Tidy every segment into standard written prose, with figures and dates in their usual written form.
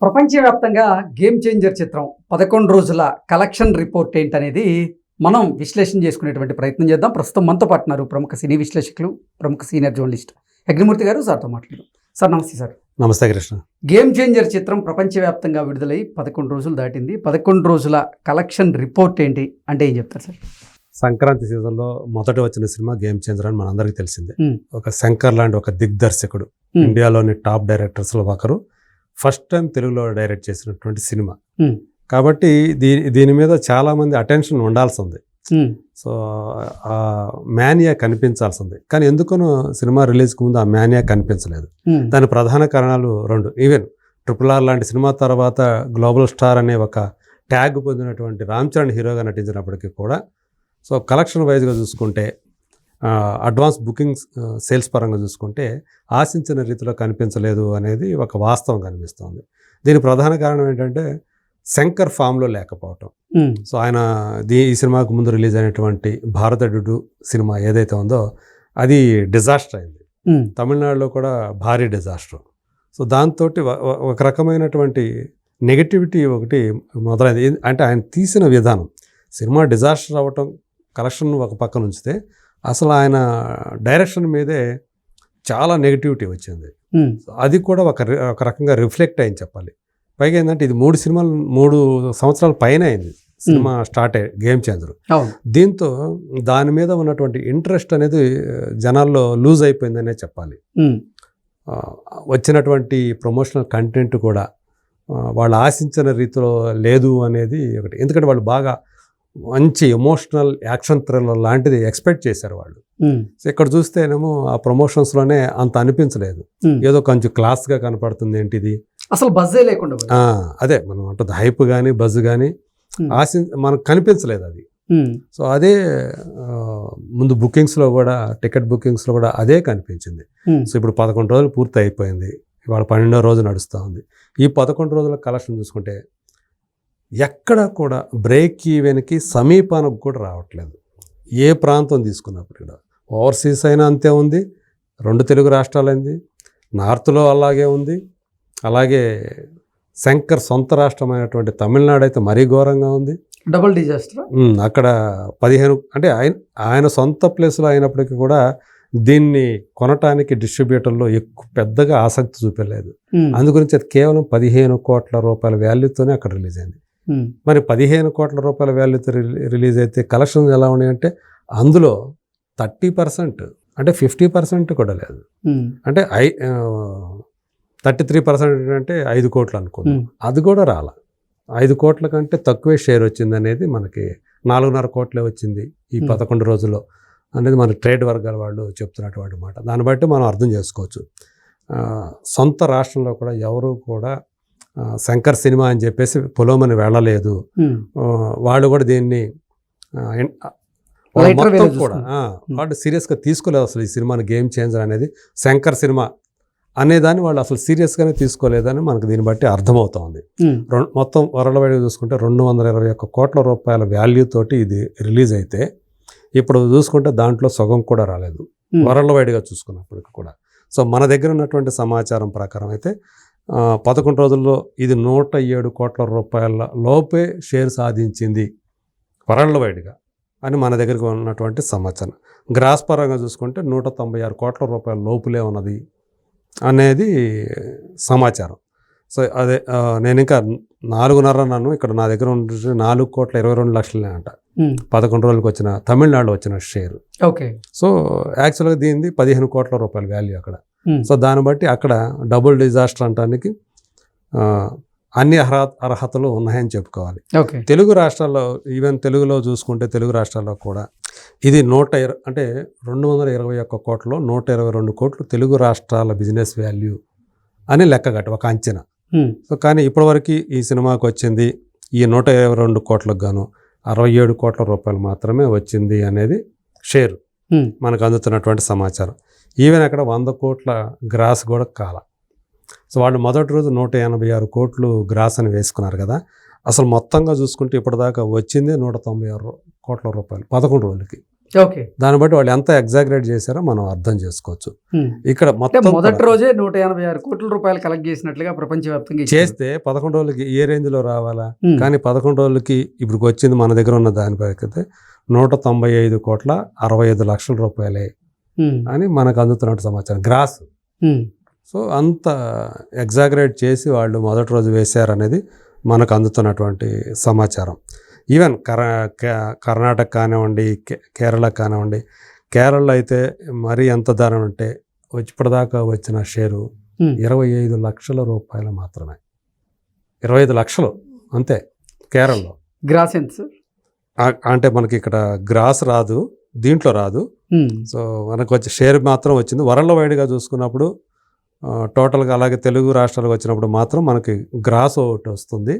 ప్రపంచవ్యాప్తంగా game changer చిత్రం 11 రోజుల కలెక్షన్ రిపోర్ట్ ఏంటనేది మనం విశ్లేషణ చేసుకునేటువంటి ప్రయత్నం చేద్దాం. ప్రస్తుతం మనతో పాటున్నారు ప్రముఖ సినీ విశ్లేషకులు, ప్రముఖ సీనియర్ జర్నలిస్ట్ అగ్నిమూర్తి గారు. సార్తో మాట్లాడదాం. సార్ నమస్తే. సార్ నమస్తే కృష్ణ. గేమ్ చేంజర్ చిత్రం ప్రపంచవ్యాప్తంగా విడుదలై 11 రోజులు దాటింది. 11 రోజుల కలెక్షన్ రిపోర్ట్ ఏంటి అంటే ఏం చెప్తారు సార్? సంక్రాంతి సీజన్లో మొదట వచ్చిన సినిమా గేమ్ చేంజర్ అని మనందరికీ తెలిసిందే. ఒక శంకర్ లాంటి ఒక దిగ్దర్శకుడు, ఇండియాలోని టాప్ డైరెక్టర్స్లో ఒకరు, ఫస్ట్ టైం తెలుగులో డైరెక్ట్ చేసినటువంటి సినిమా కాబట్టి దీని మీద చాలా మంది అటెన్షన్ ఉండాల్సి ఉంది. సో ఆ మేనియా కనిపించాల్సి ఉంది. కానీ ఎందుకనో సినిమా రిలీజ్కి ముందు ఆ మేనియా కనిపించలేదు. దాని ప్రధాన కారణాలు రెండు. ఈవెన్ RRR లాంటి సినిమా తర్వాత గ్లోబల్ స్టార్ అనే ఒక ట్యాగ్ పొందినటువంటి రామ్ చరణ్ హీరోగా నటించినప్పటికీ కూడా సో కలెక్షన్ వైజ్గా చూసుకుంటే, అడ్వాన్స్ బుకింగ్స్ సేల్స్ పరంగా చూసుకుంటే ఆశించిన రీతిలో కనిపించలేదు అనేది ఒక వాస్తవం కనిపిస్తుంది. దీని ప్రధాన కారణం ఏంటంటే శంకర్ ఫామ్లో లేకపోవటం. సో ఆయన ఈ సినిమాకు ముందు రిలీజ్ అయినటువంటి భారతడు సినిమా ఏదైతే ఉందో అది డిజాస్టర్ అయింది. తమిళనాడులో కూడా భారీ డిజాస్టర్. సో దాంతో ఒక రకమైనటువంటి నెగటివిటీ ఒకటి మొదలైంది. అంటే ఆయన తీసిన విధానం, సినిమా డిజాస్టర్ అవ్వటం, కలెక్షన్ ఒక పక్కన ఉంచితే అసలు ఆయన డైరెక్షన్ మీదే చాలా నెగటివిటీ వచ్చింది. అది కూడా ఒక రకంగా రిఫ్లెక్ట్ అయింది చెప్పాలి. పైగా ఏంటంటే ఇది 3 సంవత్సరాల పైన అయింది సినిమా స్టార్ట్ అయ్యి గేమ్ చేంజర్. దీంతో దాని మీద ఉన్నటువంటి ఇంట్రెస్ట్ అనేది జనాల్లో లూజ్ అయిపోయిందనే చెప్పాలి. వచ్చినటువంటి ప్రమోషనల్ కంటెంట్ కూడా వాళ్ళు ఆశించిన రీతిలో లేదు అనేది ఒకటి. ఎందుకంటే వాళ్ళు బాగా మంచి ఎమోషనల్ యాక్షన్ థ్రిల్లర్ లాంటిది ఎక్స్పెక్ట్ చేశారు వాళ్ళు. సో ఇక్కడ చూస్తేనేమో ఆ ప్రమోషన్స్లోనే అంత అనిపించలేదు. ఏదో కొంచెం క్లాస్గా కనపడుతుంది. ఏంటిది అసలు బజ్జే లేకుండా, అదే మనం అంటుంది హైప్ కానీ బజ్ కానీ మనకు కనిపించలేదు అది. సో అదే ముందు బుకింగ్స్లో కూడా, టికెట్ బుకింగ్స్లో కూడా అదే కనిపించింది. సో ఇప్పుడు 11 రోజులు పూర్తి అయిపోయింది. ఇవాళ 12వ రోజు నడుస్తూ ఉంది. ఈ 11 రోజుల కలెక్షన్ చూసుకుంటే ఎక్కడ కూడా బ్రేక్ ఈవెన్కి సమీపానికి కూడా రావట్లేదు. ఏ ప్రాంతం తీసుకున్నప్పుడు కూడా ఓవర్సీస్ అయినా అంతే ఉంది, 2 తెలుగు రాష్ట్రాలైంది, నార్త్లో అలాగే ఉంది, అలాగే శంకర్ సొంత రాష్ట్రమైనటువంటి తమిళనాడు అయితే మరీ ఘోరంగా ఉంది. Double disaster. అక్కడ 15 అంటే ఆయన సొంత ప్లేస్లో అయినప్పటికీ కూడా దీన్ని కొనటానికి డిస్ట్రిబ్యూటర్లో ఎక్కువ పెద్దగా ఆసక్తి చూపలేదు. అందుగురించి అది కేవలం 15 కోట్ల రూపాయల వాల్యూతోనే అక్కడ రిలీజ్ అయింది. మరి 15 కోట్ల రూపాయల వాల్యూతో రిలీజ్ అయితే కలెక్షన్స్ ఎలా ఉన్నాయంటే అందులో 30% అంటే 50% కూడా లేదు. అంటే 33% అంటే 5 కోట్లు అనుకున్నాం, అది కూడా రాల. 5 కోట్ల కంటే తక్కువే షేర్ వచ్చింది అనేది మనకి 4.5 కోట్లే వచ్చింది ఈ 11 రోజుల్లో అనేది మన ట్రేడ్ వర్గాల వాళ్ళు చెప్తున్నటువంటి మాట. దాన్ని బట్టి మనం అర్థం చేసుకోవచ్చు. సొంత రాష్ట్రంలో కూడా ఎవరు కూడా శంకర్ సినిమా అని చెప్పేసి పొలోమని వెళ్ళలేదు. వాళ్ళు కూడా దీన్ని మొత్తం కూడా వాళ్ళు సీరియస్గా తీసుకోలేదు. అసలు ఈ సినిమాని గేమ్ చేంజర్ అనేది శంకర్ సినిమా అనేదాన్ని వాళ్ళు అసలు సీరియస్గానే తీసుకోలేదని మనకు దీన్ని బట్టి అర్థమవుతోంది. మొత్తం వరల్డ్ వైడ్గా చూసుకుంటే 221 కోట్ల రూపాయల వాల్యూ తోటి ఇది రిలీజ్ అయితే ఇప్పుడు చూసుకుంటే దాంట్లో సగం కూడా రాలేదు వరల్డ్ వైడ్గా చూసుకున్నప్పటికి కూడా. సో మన దగ్గర ఉన్నటువంటి సమాచారం ప్రకారం అయితే 11 రోజుల్లో ఇది 107 కోట్ల రూపాయల లోపే షేర్ సాధించింది వరల్డ్ వైడ్గా అని మన దగ్గరకు ఉన్నటువంటి సమాచారం. గ్రాస్ పరంగా చూసుకుంటే 196 కోట్ల రూపాయల లోపులే ఉన్నది అనేది సమాచారం. సో అదే నేను ఇంకా 4.5 అన్నాను, ఇక్కడ నా దగ్గర ఉంటే 4,22,00,000 అంట 11 రోజులకు వచ్చిన తమిళనాడులో వచ్చిన షేర్. ఓకే. సో యాక్చువల్గా దీనిది 15 కోట్ల రూపాయల వాల్యూ అక్కడ. సో దాన్ని బట్టి అక్కడ డబుల్ డిజాస్టర్ అనడానికి అన్ని అర్హతలు ఉన్నాయని చెప్పుకోవాలి. తెలుగు రాష్ట్రాల్లో, ఈవెన్ తెలుగులో చూసుకుంటే తెలుగు రాష్ట్రాల్లో కూడా ఇది 221 కోట్లలో 122 కోట్లు తెలుగు రాష్ట్రాల బిజినెస్ వాల్యూ అని లెక్కగట్టు ఒక అంచనా. సో కానీ ఇప్పటివరకు ఈ సినిమాకి వచ్చింది ఈ 122 కోట్లకు గాను 67 కోట్ల రూపాయలు మాత్రమే వచ్చింది అనేది షేర్ మనకు అందుతున్నటువంటి సమాచారం. ఈవెన్ అక్కడ 100 కోట్ల గ్రాస్ కూడా కాల. సో వాళ్ళు మొదటి రోజు 186 కోట్లు గ్రాస్ అని వేసుకున్నారు కదా. అసలు మొత్తంగా చూసుకుంటే ఇప్పటిదాకా వచ్చింది 196 కోట్ల రూపాయలు 11 రోజులకి. ఓకే. దాన్ని బట్టి వాళ్ళు ఎంత ఎగ్జాగరేట్ చేశారో మనం అర్థం చేసుకోవచ్చు. ఇక్కడ అంటే మొత్తం మొదటి రోజే 186 కోట్ల రూపాయలు కలెక్ట్ చేసినట్లుగా ప్రపంచవ్యాప్తంగా ఇచ్చారు. చేస్తే 11 రోజులకి ఏ రేంజ్లో రావాలా, ఉమ్. కానీ 11 రోజులకి ఇప్పుడు వచ్చింది మన దగ్గర ఉన్న దానిపైకైతే 195,65,00,000 రూపాయలే ఉమ్. అని మనకు అందుతున్నట్టు సమాచారం గ్రాస్. ఉమ్. సో అంత ఎగ్జాగరేట్ చేసి వాళ్ళు మొదటి రోజు వేశారనేది మనకు అందుతున్నటువంటి సమాచారం. ఈవెన్ కర్ణాటక కానివ్వండి, కేరళ కానివ్వండి. కేరళలో అయితే మరీ ఎంత ధర ఉంటే ఇప్పటిదాకా వచ్చిన షేరు 25 లక్షల రూపాయలు మాత్రమే. 25 లక్షలు అంతే కేరళలో. గ్రాస్ ఎంత సార్? అంటే మనకి ఇక్కడ గ్రాస్ రాదు, దీంట్లో రాదు. సో మనకు వచ్చే షేర్ మాత్రం వచ్చింది. వరల్డ్ వైడ్గా చూసుకున్నప్పుడు టోటల్గా అలాగే తెలుగు రాష్ట్రాలకు వచ్చినప్పుడు మాత్రం మనకి గ్రాస్ ఒకటి వస్తుంది.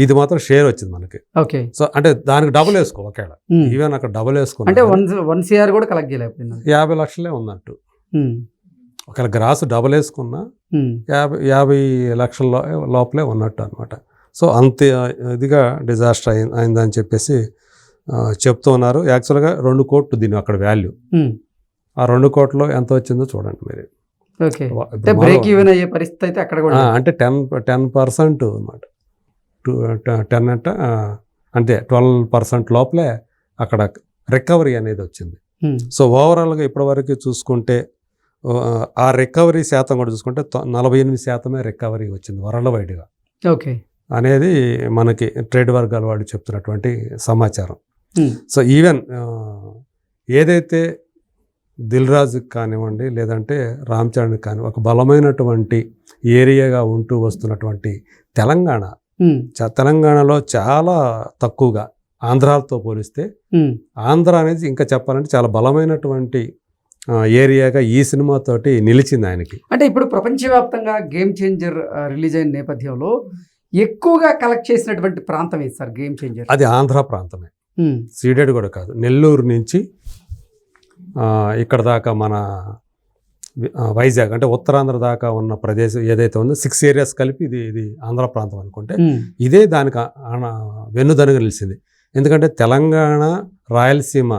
ఇది మాత్రం షేర్ వచ్చింది మనకి. ఓకే. సో అంటే దానికి డబుల్ వేసుకో ఒకవేళ ఈవెన్ అక్కడ డబుల్ వేసుకున్నా అంటే 1 CR కూడా కలెక్ట్ చేయలేకపోయింది. 50 లక్షలే ఉందంటూ. ఒకవేళ గ్రాస్ డబుల్ వేసుకున్నా 50 లక్షల లోపలే ఉన్నట్టు అనమాట. సో అంత ఇదిగా డిజాస్టర్ అయిందని చెప్పేసి చెప్తూ ఉన్నారు. యాక్చువల్గా 2 కోట్లు దీని అక్కడ వాల్యూ. ఆ 2 కోట్లు ఎంత వచ్చిందో చూడండి మీరు. ఓకే. అంటే బ్రేక్ ఈవెన్ అయ్యే పరిస్థితి అయితే అక్కడ కూడా అంటే 10% అనమాట. 10 అంటే 12% లోపలే అక్కడ రికవరీ అనేది వచ్చింది. సో ఓవరాల్గా ఇప్పటివరకు చూసుకుంటే ఆ రికవరీ శాతం కూడా చూసుకుంటే 48% రికవరీ వచ్చింది వరల్డ్ వైడ్గా. ఓకే. అనేది మనకి ట్రేడ్ వర్గాల వాళ్ళు చెప్తున్నటువంటి సమాచారం. సో ఈవెన్ ఏదైతే దిల్ రాజుకి కానివ్వండి, లేదంటే రామ్ చరణ్కి కానీ ఒక బలమైనటువంటి ఏరియాగా ఉంటూ వస్తున్నటువంటి తెలంగాణలో చాలా తక్కువగా ఆంధ్రాతో పోలిస్తే ఆంధ్ర అనేది ఇంకా చెప్పాలంటే చాలా బలమైనటువంటి ఏరియాగా ఈ సినిమాతోటి నిలిచింది ఆయనకి. అంటే ఇప్పుడు ప్రపంచవ్యాప్తంగా గేమ్ చేంజర్ రిలీజ్ అయిన నేపథ్యంలో ఎక్కువగా కలెక్ట్ చేసినటువంటి ప్రాంతం ఏది సార్ గేమ్ చేంజర్? అది ఆంధ్ర ప్రాంతమే, సీడెడ్ కూడా కాదు. నెల్లూరు నుంచి ఇక్కడ దాకా మన వైజాగ్ అంటే ఉత్తరాంధ్ర దాకా ఉన్న ప్రదేశం ఏదైతే ఉందో 6 ఏరియాస్ కలిపి ఇది ఆంధ్ర ప్రాంతం అనుకుంటే ఇదే దానికి వెన్నుదనుగా నిలిచింది. ఎందుకంటే తెలంగాణ, రాయలసీమ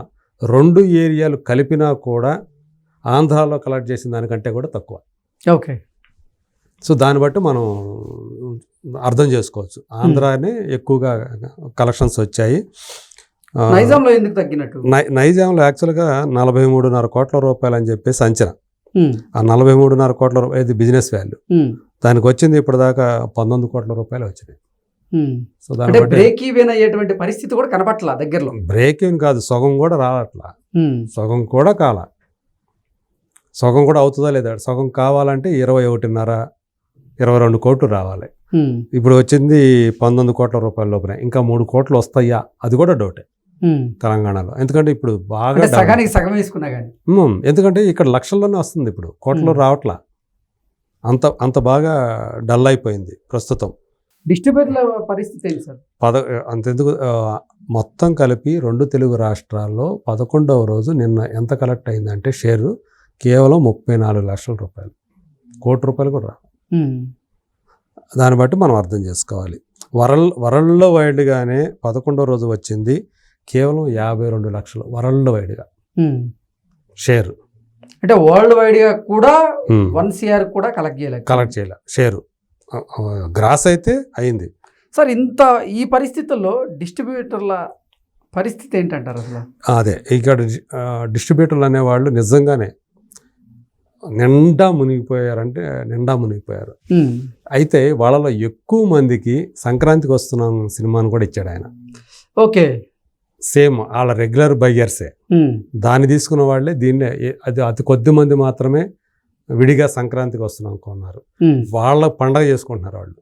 2 ఏరియాలు కలిపినా కూడా ఆంధ్రాలో కలెక్ట్ చేసిన దానికంటే కూడా తక్కువ. ఓకే. సో దాన్ని బట్టి మనం అర్థం చేసుకోవచ్చు ఆంధ్రానే ఎక్కువగా కలెక్షన్స్ వచ్చాయి. నైజాంలో ఎందుకు తగ్గినట్టు? నైజాంలో యాక్చువల్గా 43.5 కోట్ల రూపాయలు అని చెప్పేసి అంచనా. ఆ 43.5 కోట్ల రూపాయలు బిజినెస్ వాల్యూ. దానికి వచ్చింది ఇప్పటిదాకా 19 కోట్ల రూపాయలు వచ్చినాయి. సో దాని బ్రేక్ ఈవెన్ అయ్యేటువంటి పరిస్థితి కూడా కనపట్ల దగ్గరలో. బ్రేక్ ఈవెన్ కాదు, సగం కూడా రావట్లా, సగం కూడా కాల. సగం కూడా అవుతుందా లేదా? సగం కావాలంటే 21.5 22 కోట్లు రావాలి. ఇప్పుడు వచ్చింది 19 కోట్ల రూపాయల లోపల. ఇంకా 3 కోట్లు వస్తాయా అది కూడా డౌటే తెలంగాణలో. ఎందుకంటే ఇప్పుడు బాగా సగానికి సగం వేసుకున్నా కానీ, ఎందుకంటే ఇక్కడ లక్షల్లోనే వస్తుంది, ఇప్పుడు కోట్లు రావట్లా. అంత బాగా డల్ అయిపోయింది ప్రస్తుతం. డిస్ట్రిబ్యూటర్ల పరిస్థితి ఏంటి సార్? అంతెందుకు మొత్తం కలిపి 2 తెలుగు రాష్ట్రాల్లో 11వ రోజు నిన్న ఎంత కలెక్ట్ అయిందంటే షేరు కేవలం 34 లక్షల రూపాయలు. కోటి రూపాయలు కూడా రా. దాన్ని బట్టి మనం అర్థం చేసుకోవాలి. వరల్డ్ వైడ్గానే 11వ రోజు వచ్చింది కేవలం 52 లక్షలు వరల్డ్ వైడ్గా షేరు. అంటే వరల్డ్ వైడ్గా కూడా 1 CR కూడా కలెక్ట్ చేయలే షేరు. గ్రాస్ అయితే అయింది సార్. ఈ పరిస్థితుల్లో డిస్ట్రిబ్యూటర్ల పరిస్థితి ఏంటంటారు అసలు? అదే ఇక్కడ డిస్ట్రిబ్యూటర్లు అనేవాళ్ళు నిజంగానే నిండా మునిగిపోయారు. అయితే వాళ్ళలో ఎక్కువ మందికి సంక్రాంతికి వస్తున్నాం సినిమాను కూడా ఇచ్చాడు ఆయన. ఓకే. సేమ్ వాళ్ళ రెగ్యులర్ బయ్యర్సే దాన్ని తీసుకున్న వాళ్ళే దీన్నే. అది అతి కొద్ది మంది మాత్రమే విడిగా సంక్రాంతికి వస్తున్నాం కొన్నారు. వాళ్ళ పండగ చేసుకుంటున్నారు వాళ్ళు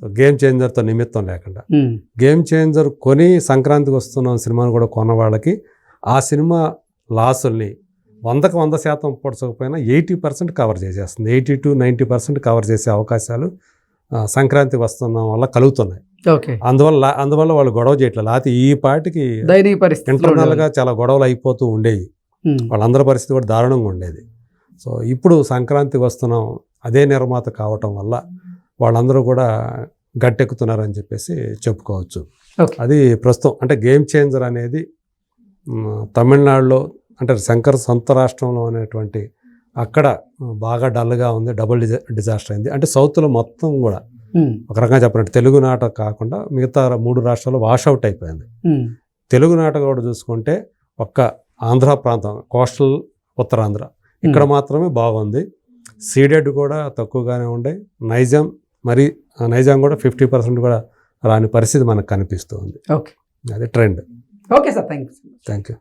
గేమ్ చేంజర్తో నిమిత్తం లేకుండా. గేమ్ చేంజర్ కొని సంక్రాంతికి వస్తున్నాం సినిమాను కూడా కొన్న వాళ్ళకి ఆ సినిమా లాసుల్ని 100కి 100% పొడచకపోయినా 80% కవర్ చేసేస్తుంది. 80 to 90% కవర్ చేసే అవకాశాలు సంక్రాంతికి వస్తున్నాం వల్ల కలుగుతున్నాయి. అందువల్ల వాళ్ళు గొడవ చేయట్లేదు. అయితే ఈ పాటికి ఇంటర్నల్గా చాలా గొడవలు అయిపోతూ ఉండేవి. వాళ్ళందరి పరిస్థితి కూడా దారుణంగా ఉండేది. సో ఇప్పుడు సంక్రాంతికి వస్తున్నాం అదే నిర్మాత కావటం వల్ల వాళ్ళందరూ కూడా గట్టెక్కుతున్నారని చెప్పేసి చెప్పుకోవచ్చు. అది ప్రస్తుతం అంటే గేమ్ చేంజర్ అనేది తమిళనాడులో అంటే శంకర్ సొంత రాష్ట్రంలో అనేటువంటి అక్కడ బాగా డల్గా ఉంది, డబుల్ డిజాస్టర్ అయింది. అంటే సౌత్లో మొత్తం కూడా ఒక రకంగా చెప్పినట్టు తెలుగు నాట కాకుండా మిగతా 3 రాష్ట్రాల్లో వాషౌట్ అయిపోయింది. తెలుగు నాట కూడా చూసుకుంటే ఒక్క ఆంధ్ర ప్రాంతం, కోస్టల్ ఉత్తరాంధ్ర ఇక్కడ మాత్రమే బాగుంది. సీడెడ్ కూడా తక్కువగానే ఉండే, నైజాం కూడా 50% కూడా రాని పరిస్థితి మనకు కనిపిస్తుంది. ఓకే, అది trend. Okay sir, thank you. Thank you.